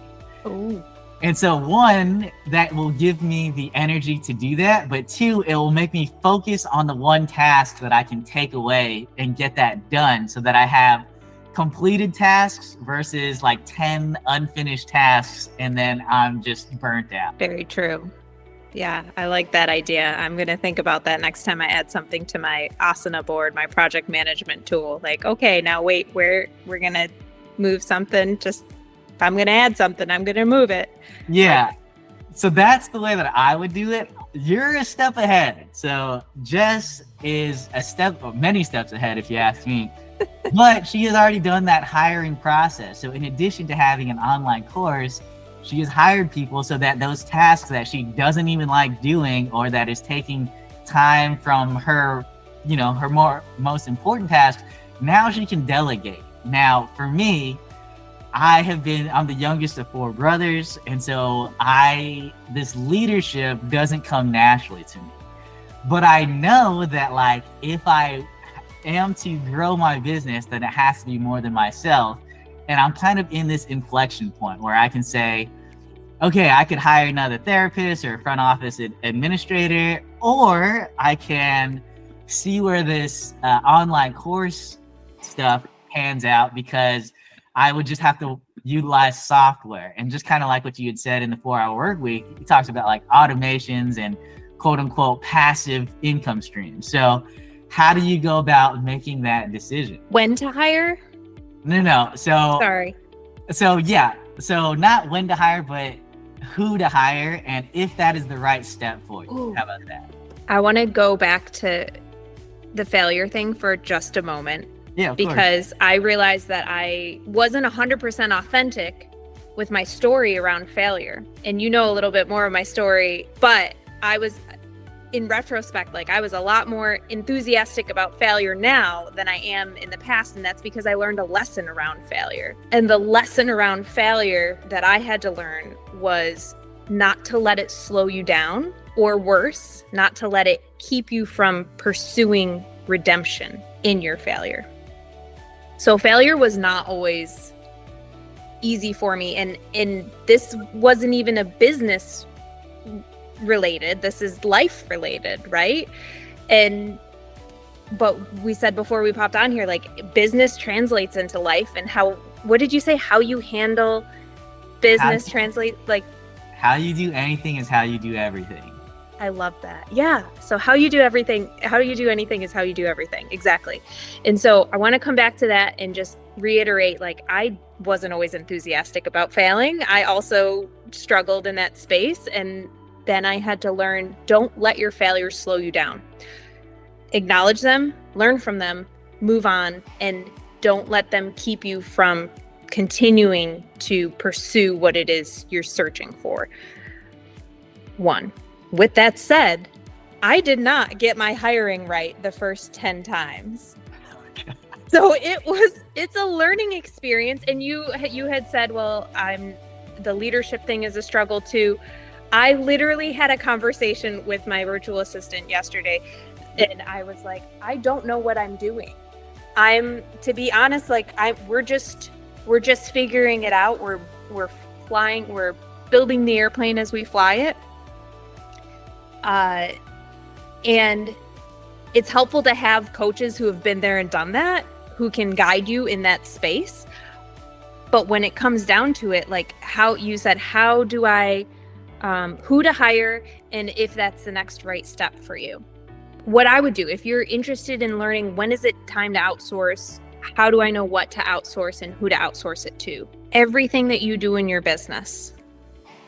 Ooh. And so one, that will give me the energy to do that, but two, it will make me focus on the one task that I can take away and get that done, so that I have completed tasks versus like 10 unfinished tasks, and then I'm just burnt out. Very true. Yeah, I like that idea. I'm going to think about that next time I add something to my Asana board, my project management tool. Like, okay, now wait, we're going to move something. Just, if I'm going to add something, I'm going to move it. Yeah. So that's the way that I would do it. You're a step ahead. So Jess is many steps ahead, if you ask me. But she has already done that hiring process. So in addition to having an online course, she has hired people so that those tasks that she doesn't even like doing, or that is taking time from her, you know, her most important tasks, now she can delegate. Now, for me, I'm the youngest of 4 brothers. And so this leadership doesn't come naturally to me. But I know that, like, if I am to grow my business, then it has to be more than myself. And I'm kind of in this inflection point where I can say, okay, I could hire another therapist or a front office administrator, or I can see where this online course stuff pans out, because I would just have to utilize software. And just kind of like what you had said in the 4-Hour Work Week, he talks about like automations and quote unquote passive income streams. So how do you go about making that decision? When to hire? No. So sorry. So yeah. So not when to hire, but who to hire, and if that is the right step for you. Ooh. How about that? I want to go back to the failure thing for just a moment. Yeah, because I realized that I wasn't 100% authentic with my story around failure. And you know a little bit more of my story, but I was, in retrospect, like I was a lot more enthusiastic about failure now than I am in the past. And that's because I learned a lesson around failure. And the lesson around failure that I had to learn was not to let it slow you down, or worse, not to let it keep you from pursuing redemption in your failure. So failure was not always easy for me. And this wasn't even a business related. This is life related, right? But we said before we popped on here, like business translates into life, and what did you say? How you handle business translate, like, how you do anything is how you do everything. I love that. Yeah. So how you do anything is how you do everything. Exactly. And so I want to come back to that and just reiterate, like, I wasn't always enthusiastic about failing. I also struggled in that space. And then I had to learn, don't let your failures slow you down. Acknowledge them, learn from them, move on, and don't let them keep you from continuing to pursue what it is you're searching for. One. With that said, I did not get my hiring right the first 10 times. So it's a learning experience. And you had said, well, the leadership thing is a struggle too. I literally had a conversation with my virtual assistant yesterday, and I was like, I don't know what I'm doing. To be honest, like, we're just figuring it out. We're flying, we're building the airplane as we fly it. And it's helpful to have coaches who have been there and done that, who can guide you in that space. But when it comes down to it, like how you said, how do I, who to hire, and if that's the next right step for you. What I would do, if you're interested in learning, when is it time to outsource? How do I know what to outsource and who to outsource it to? Everything that you do in your business.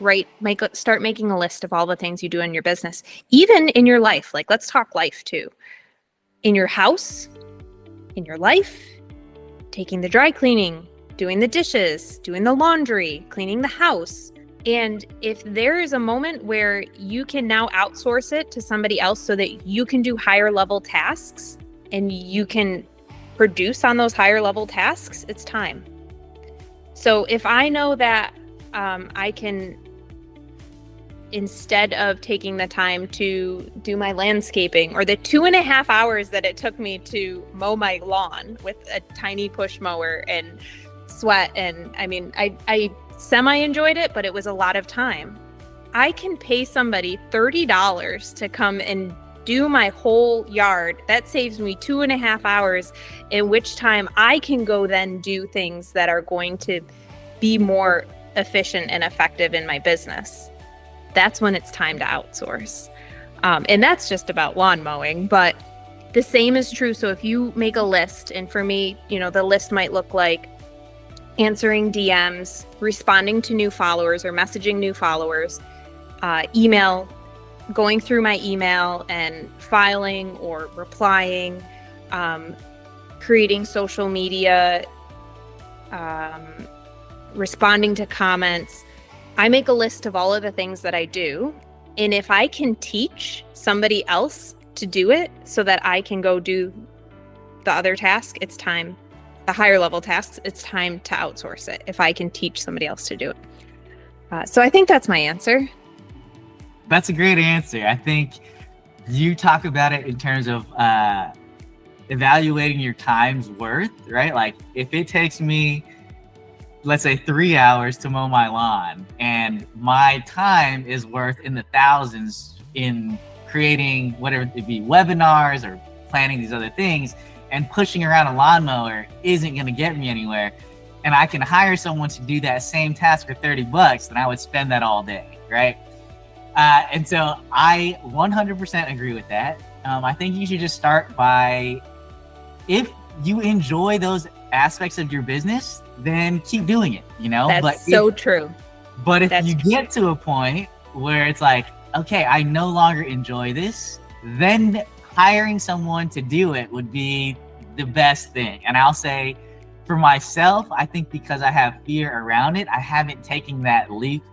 Right? Start making a list of all the things you do in your business, even in your life. Like, let's talk life too. In your house, in your life, taking the dry cleaning, doing the dishes, doing the laundry, cleaning the house. And if there is a moment where you can now outsource it to somebody else so that you can do higher level tasks and you can produce on those higher level tasks, it's time. So if I know that I can, instead of taking the time to do my landscaping, or the 2.5 hours that it took me to mow my lawn with a tiny push mower and sweat, and I mean, I semi-enjoyed it, but it was a lot of time. I can pay somebody $30 to come and do my whole yard. That saves me 2.5 hours, in which time I can go then do things that are going to be more efficient and effective in my business. That's when it's time to outsource. And that's just about lawn mowing, but the same is true. So if you make a list, and for me, the list might look like answering DMs, responding to new followers or messaging new followers, email, going through my email and filing or replying, creating social media, responding to comments. I make a list of all of the things that I do. And if I can teach somebody else to do it so that I can go do the other task, it's time. The higher level tasks, it's time to outsource it if I can teach somebody else to do it. So I think that's my answer. That's a great answer. I think you talk about it in terms of evaluating your time's worth, right? Like, if it takes me, let's say, 3 hours to mow my lawn, and my time is worth in the thousands in creating whatever it be, webinars or planning these other things, and pushing around a lawnmower isn't going to get me anywhere, and I can hire someone to do that same task for $30, then I would spend that all day, right? And so I 100% agree with that. I think you should just start by, if you enjoy those aspects of your business, then keep doing it, That's so true. But if you get to a point where it's like, okay, I no longer enjoy this, then hiring someone to do it would be the best thing. And I'll say, for myself, I think because I have fear around it, I haven't taken that leap.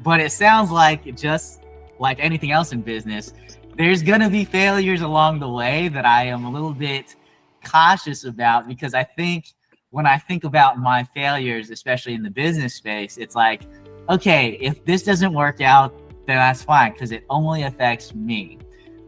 But it sounds like, just like anything else in business, there's gonna be failures along the way that I am a little bit cautious about, because I think when I think about my failures, especially in the business space, it's like, okay, if this doesn't work out, then that's fine, because it only affects me.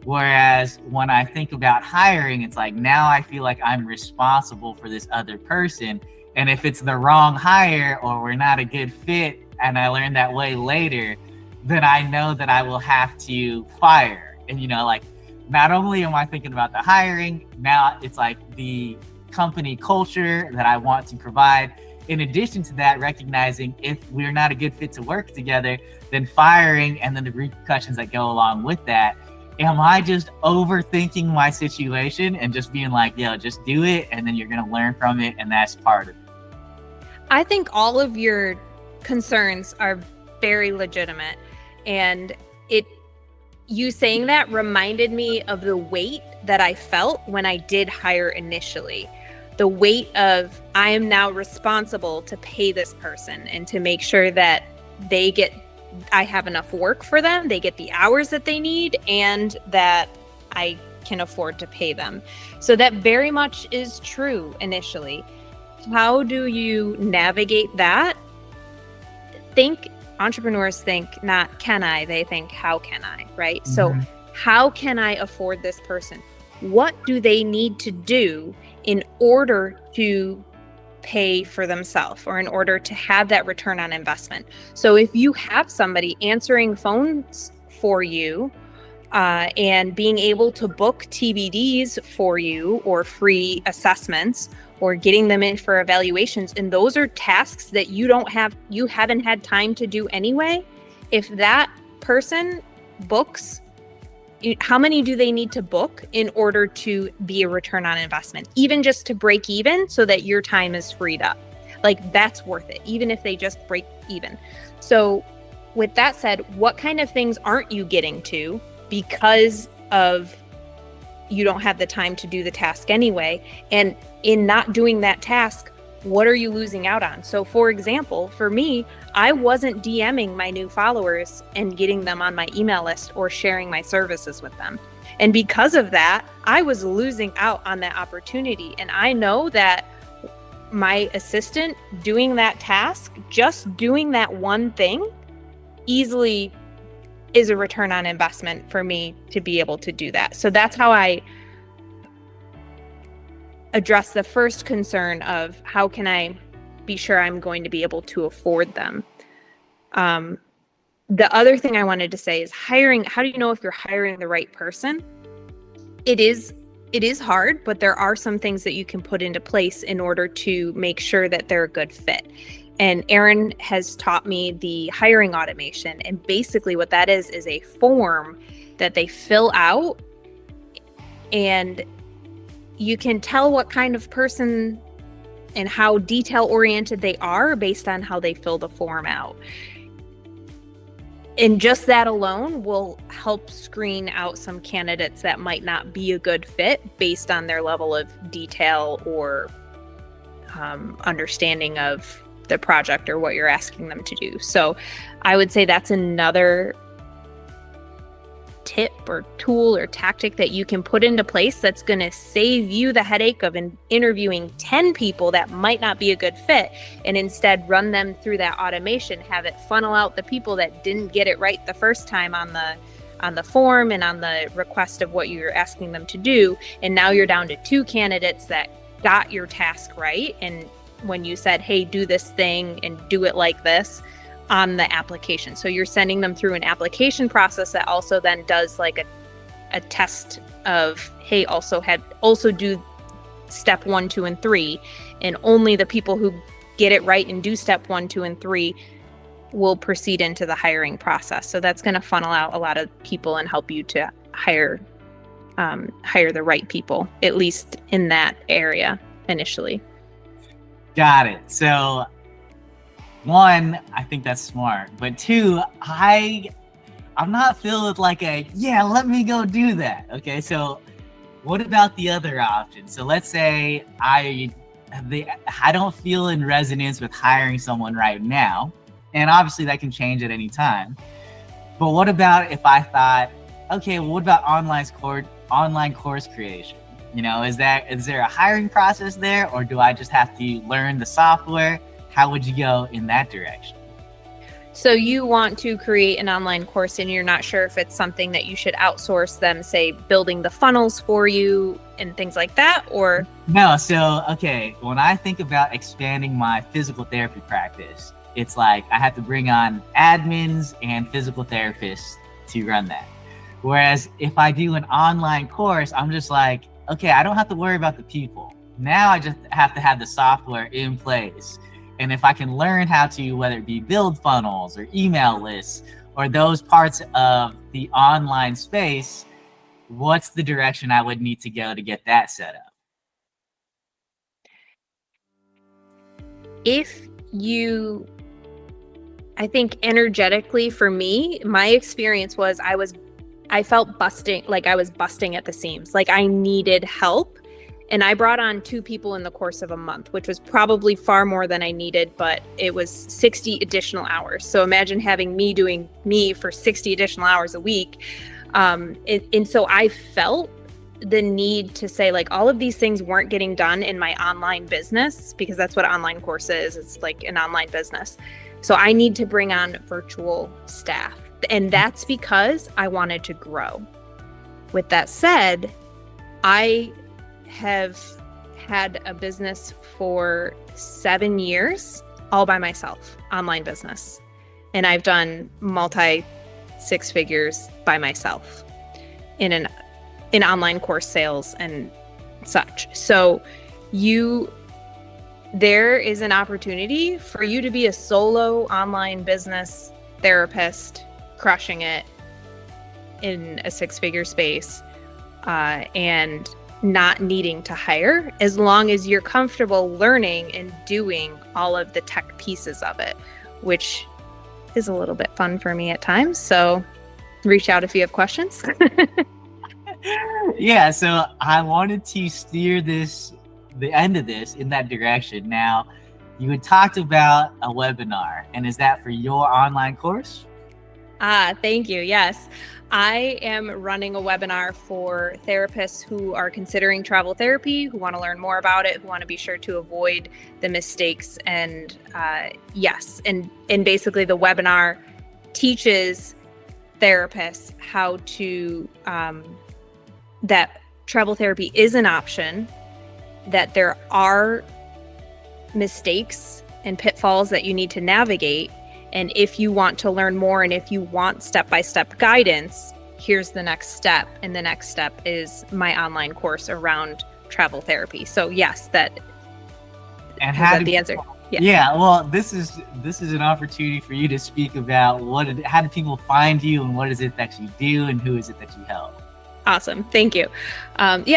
Whereas when I think about hiring, it's like, now I feel like I'm responsible for this other person. And if it's the wrong hire, or we're not a good fit, and I learn that way later, then I know that I will have to fire. And, like, not only am I thinking about the hiring, now it's like the company culture that I want to provide. in addition to that, recognizing if we're not a good fit to work together, then firing and then the repercussions that go along with that. Am I just overthinking my situation and just being like, yo, just do it and then you're going to learn from it, and that's part of it? I think all of your concerns are very legitimate. And you saying that reminded me of the weight that I felt when I did hire initially. The weight of, I am now responsible to pay this person and to make sure that I have enough work for them, they get the hours that they need, and that I can afford to pay them. So that very much is true initially. How do you navigate that? Entrepreneurs think not can I, they think how can I, right? Mm-hmm. So how can I afford this person? What do they need to do in order to pay for themselves or in order to have that return on investment? So if you have somebody answering phones for you and being able to book TBDs for you or free assessments or getting them in for evaluations, and those are tasks that you haven't had time to do anyway, if that person books, how many do they need to book in order to be a return on investment, even just to break even so that your time is freed up? Like, that's worth it, even if they just break even. So with that said, what kind of things aren't you getting to because of you don't have the time to do the task anyway? And in not doing that task, what are you losing out on? So for example, for me, I wasn't DMing my new followers and getting them on my email list or sharing my services with them. And because of that, I was losing out on that opportunity. And I know that my assistant doing that task, just doing that one thing, easily is a return on investment for me to be able to do that. So that's how I address the first concern of how can I be sure I'm going to be able to afford them. The other thing I wanted to say is hiring. How do you know if you're hiring the right person? It is hard, but there are some things that you can put into place in order to make sure that they're a good fit. And Erin has taught me the hiring automation. And basically what that is a form that they fill out, and you can tell what kind of person and how detail oriented they are based on how they fill the form out. And just that alone will help screen out some candidates that might not be a good fit based on their level of detail or understanding of the project or what you're asking them to do. So I would say that's another tip or tool or tactic that you can put into place that's going to save you the headache of interviewing 10 people that might not be a good fit, and instead run them through that automation, have it funnel out the people that didn't get it right the first time on the form and on the request of what you're asking them to do. And now you're down to 2 candidates that got your task right. And when you said, hey, do this thing and do it like this on the application. So you're sending them through an application process that also then does like a test of, hey, also do step 1, 2, and 3. And only the people who get it right and do step 1, 2, and 3 will proceed into the hiring process. So that's going to funnel out a lot of people and help you to hire the right people, at least in that area initially. Got it. So 1, I think that's smart. But 2, I'm not filled with like let me go do that. Okay, so what about the other option? So let's say I don't feel in resonance with hiring someone right now. And obviously that can change at any time. But what about if I thought, okay, well, what about online course creation? You know, is there a hiring process there, or do I just have to learn the software? How would you go in that direction? So you want to create an online course and you're not sure if it's something that you should outsource them, say building the funnels for you and things like that, or? No, so, okay, when I think about expanding my physical therapy practice, it's like I have to bring on admins and physical therapists to run that. Whereas if I do an online course, I'm just like, okay, I don't have to worry about the people. Now I just have to have the software in place. And if I can learn how to, whether it be build funnels or email lists or those parts of the online space, what's the direction I would need to go to get that set up? I think energetically for me, my experience was I felt busting, like I was busting at the seams, like I needed help. And I brought on 2 people in the course of a month, which was probably far more than I needed, but it was 60 additional hours. So imagine having me doing me for 60 additional hours a week. And so I felt the need to say, like, all of these things weren't getting done in my online business, because that's what online course is. It's like an online business. So I need to bring on virtual staff. And that's because I wanted to grow. With that said, I have had a business for 7 years, all by myself, online business. And I've done multi 6 figures by myself in online course sales and such. So there is an opportunity for you to be a solo online business therapist, crushing it in a 6-figure space, and not needing to hire, as long as you're comfortable learning and doing all of the tech pieces of it, which is a little bit fun for me at times. So reach out if you have questions. Yeah, so I wanted to steer the end of this in that direction. Now, you had talked about a webinar, and is that for your online course? Thank you. Yes. I am running a webinar for therapists who are considering travel therapy, who want to learn more about it, who want to be sure to avoid the mistakes. And yes, and basically the webinar teaches therapists how to, that travel therapy is an option, that there are mistakes and pitfalls that you need to navigate. And if you want to learn more, and if you want step-by-step guidance, here's the next step. And the next step is my online course around travel therapy. So yes, that is the answer. Yeah. Well, this is an opportunity for you to speak about how do people find you, and what is it that you do, and who is it that you help? Awesome. Thank you.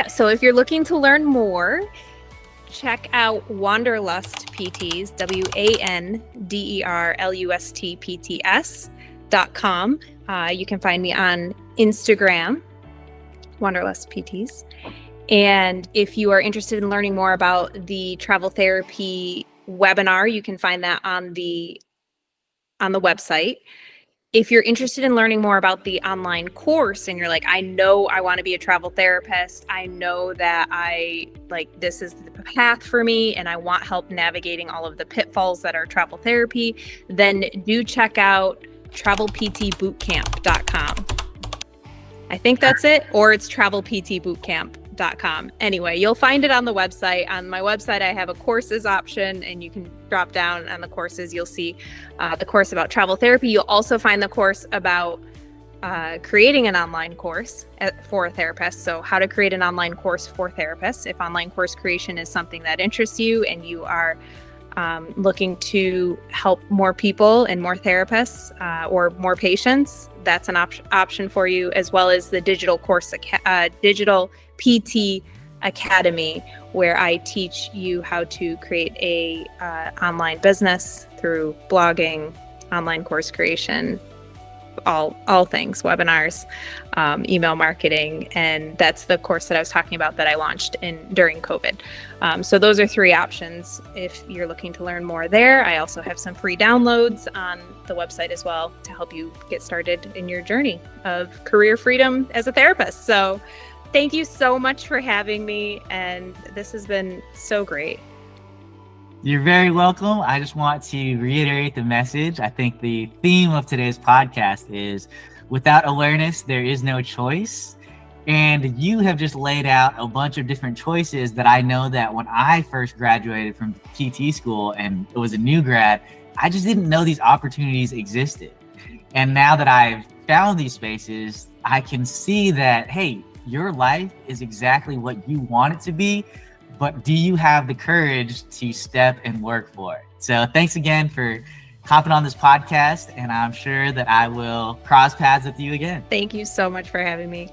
So if you're looking to learn more, check out WanderlustPTs, WanderlustPTs.com. You can find me on Instagram, WanderlustPTs. And if you are interested in learning more about the travel therapy webinar, you can find that on the website. If you're interested in learning more about the online course, and you're like, I know I want to be a travel therapist, I know that this is the path for me, and I want help navigating all of the pitfalls that are travel therapy, then do check out travelptbootcamp.com. I think that's it, or it's travelptbootcamp.com. Anyway, you'll find it on the website. On my website, I have a courses option, and you can drop down on the courses. You'll see the course about travel therapy. You'll also find the course about creating an online course for a therapist. So how to create an online course for therapists. If online course creation is something that interests you, and you are looking to help more people and more therapists or more patients, that's an option for you, as well as the digital PT Academy, where I teach you how to create a online business through blogging, online course creation, all things, webinars, email marketing. And that's the course that I was talking about that I launched during COVID. So those are 3 options if you're looking to learn more there. I also have some free downloads on the website as well to help you get started in your journey of career freedom as a therapist. So thank you so much for having me, and this has been so great. You're very welcome. I just want to reiterate the message. I think the theme of today's podcast is, without awareness, there is no choice. And you have just laid out a bunch of different choices that I know that when I first graduated from PT school and it was a new grad, I just didn't know these opportunities existed. And now that I've found these spaces, I can see that, hey, your life is exactly what you want it to be, but do you have the courage to step and work for it? So thanks again for hopping on this podcast, and I'm sure that I will cross paths with you again. Thank you so much for having me.